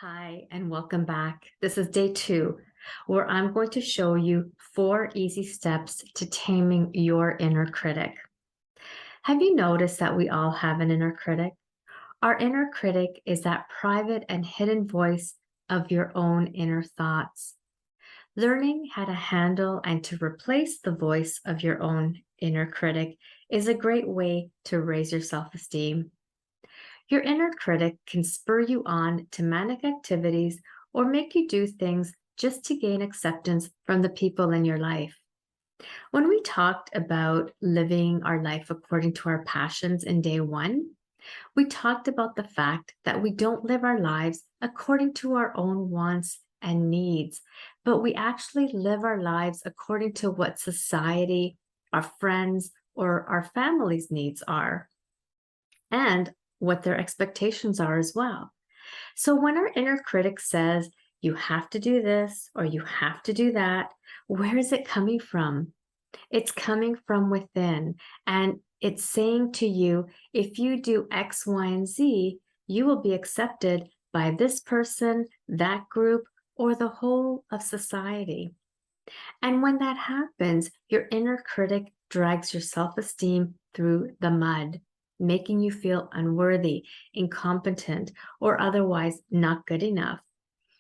Hi, and welcome back. This is day 2, where I'm going to show you 4 easy steps to taming your inner critic. Have you noticed that we all have an inner critic? Our inner critic is that private and hidden voice of your own inner thoughts. Learning how to handle and to replace the voice of your own inner critic is a great way to raise your self-esteem. Your inner critic can spur you on to manic activities or make you do things just to gain acceptance from the people in your life. When we talked about living our life according to our passions in day 1, we talked about the fact that we don't live our lives according to our own wants and needs, but we actually live our lives according to what society, our friends, or our family's needs are, and what their expectations are as well. So when our inner critic says, you have to do this or you have to do that, where is it coming from? It's coming from within, and it's saying to you, if you do X, Y, and Z, you will be accepted by this person, that group, or the whole of society. And when that happens, your inner critic drags your self-esteem through the mud, making you feel unworthy, incompetent, or otherwise not good enough,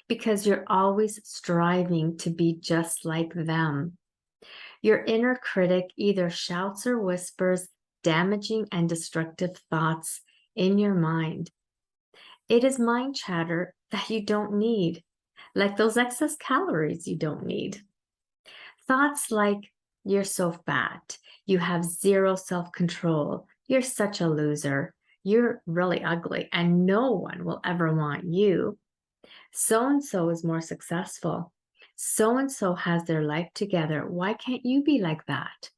because you're always striving to be just like them. Your inner critic either shouts or whispers damaging and destructive thoughts in your mind. It is mind chatter that you don't need, like those excess calories you don't need. Thoughts like, you're so fat, you have zero self-control, you're such a loser, you're really ugly, and no one will ever want you. So-and-so is more successful. So-and-so has their life together. Why can't you be like that?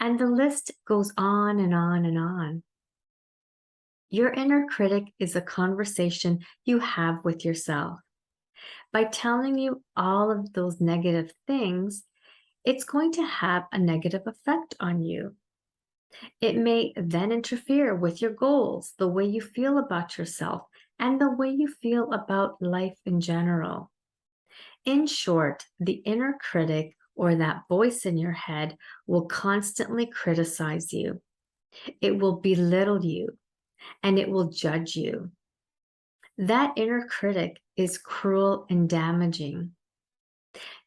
And the list goes on and on and on. Your inner critic is a conversation you have with yourself. By telling you all of those negative things, it's going to have a negative effect on you. It may then interfere with your goals, the way you feel about yourself, and the way you feel about life in general. In short, the inner critic, or that voice in your head, will constantly criticize you. It will belittle you, and it will judge you. That inner critic is cruel and damaging.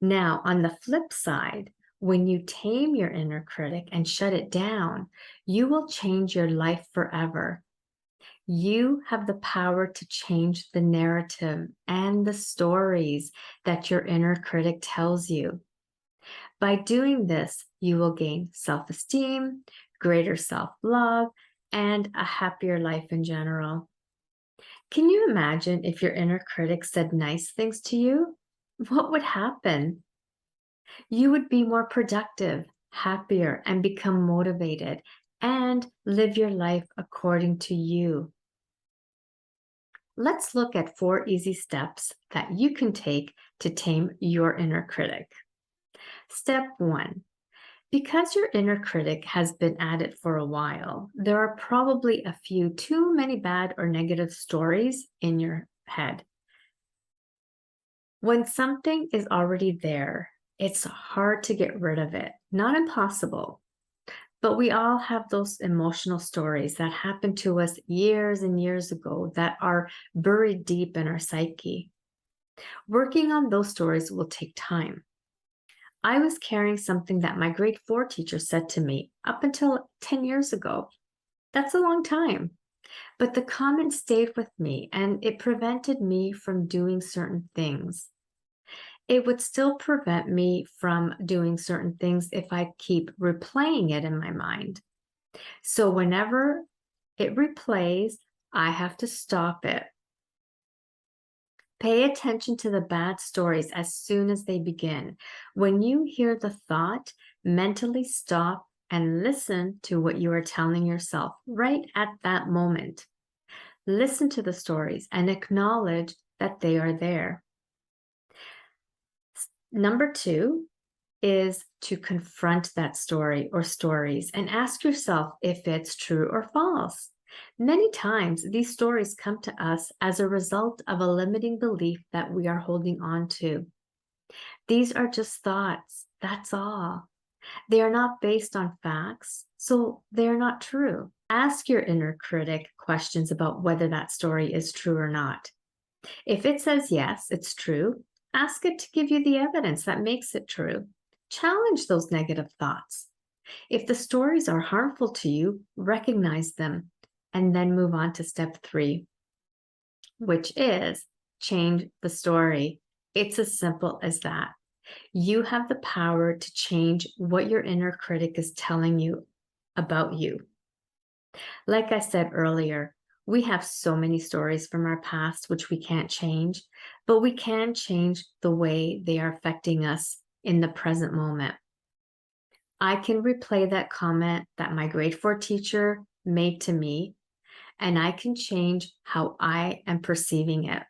Now, on the flip side, when you tame your inner critic and shut it down, you will change your life forever. You have the power to change the narrative and the stories that your inner critic tells you. By doing this, you will gain self-esteem, greater self-love, and a happier life in general. Can you imagine if your inner critic said nice things to you? What would happen? You would be more productive, happier, and become motivated and live your life according to you. Let's look at 4 easy steps that you can take to tame your inner critic. Step 1. Because your inner critic has been at it for a while, there are probably a few too many bad or negative stories in your head. When something is already there, it's hard to get rid of it. Not impossible, but we all have those emotional stories that happened to us years and years ago that are buried deep in our psyche. Working on those stories will take time. I was carrying something that my grade 4 teacher said to me up until 10 years ago. That's a long time. But the comment stayed with me, and it prevented me from doing certain things. It would still prevent me from doing certain things if I keep replaying it in my mind. So whenever it replays, I have to stop it. Pay attention to the bad stories as soon as they begin. When you hear the thought, mentally stop and listen to what you are telling yourself right at that moment. Listen to the stories and acknowledge that they are there. Number 2 is to confront that story or stories and ask yourself if it's true or false. Many times, these stories come to us as a result of a limiting belief that we are holding on to. These are just thoughts, that's all. They are not based on facts, so they are not true. Ask your inner critic questions about whether that story is true or not. If it says yes, it's true, ask it to give you the evidence that makes it true. Challenge those negative thoughts. If the stories are harmful to you, recognize them and then move on to step 3, which is change the story. It's as simple as that. You have the power to change what your inner critic is telling you about you. Like I said earlier, we have so many stories from our past which we can't change, but we can change the way they are affecting us in the present moment. I can replay that comment that my grade 4 teacher made to me, and I can change how I am perceiving it.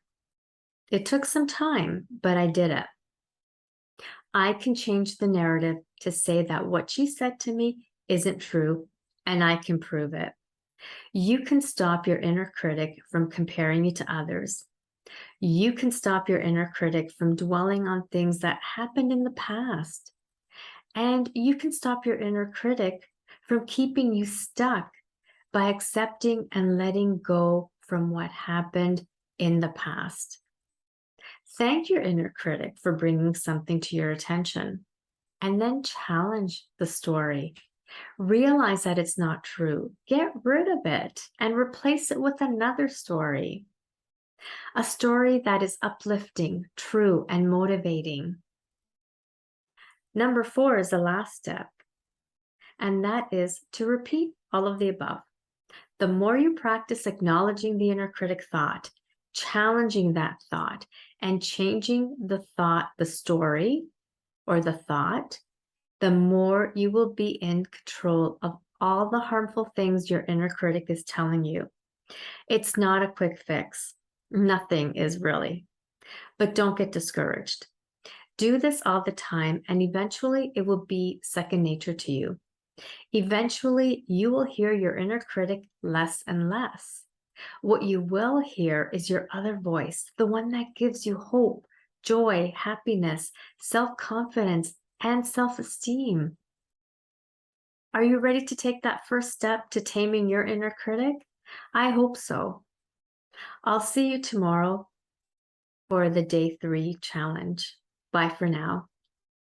It took some time, but I did it. I can change the narrative to say that what she said to me isn't true, and I can prove it. You can stop your inner critic from comparing you to others. You can stop your inner critic from dwelling on things that happened in the past. And you can stop your inner critic from keeping you stuck by accepting and letting go from what happened in the past. Thank your inner critic for bringing something to your attention, and then challenge the story. Realize that it's not true. Get rid of it and replace it with another story. A story that is uplifting, true, and motivating. Number 4 is the last step, and that is to repeat all of the above. The more you practice acknowledging the inner critic thought, challenging that thought, and changing the thought, the story, or the thought, the more you will be in control of all the harmful things your inner critic is telling you. It's not a quick fix. Nothing is really. But don't get discouraged. Do this all the time, and eventually it will be second nature to you. Eventually, you will hear your inner critic less and less. What you will hear is your other voice, the one that gives you hope, joy, happiness, self-confidence, and self-esteem. Are you ready to take that first step to taming your inner critic? I hope so. I'll see you tomorrow for the day 3 challenge. Bye for now.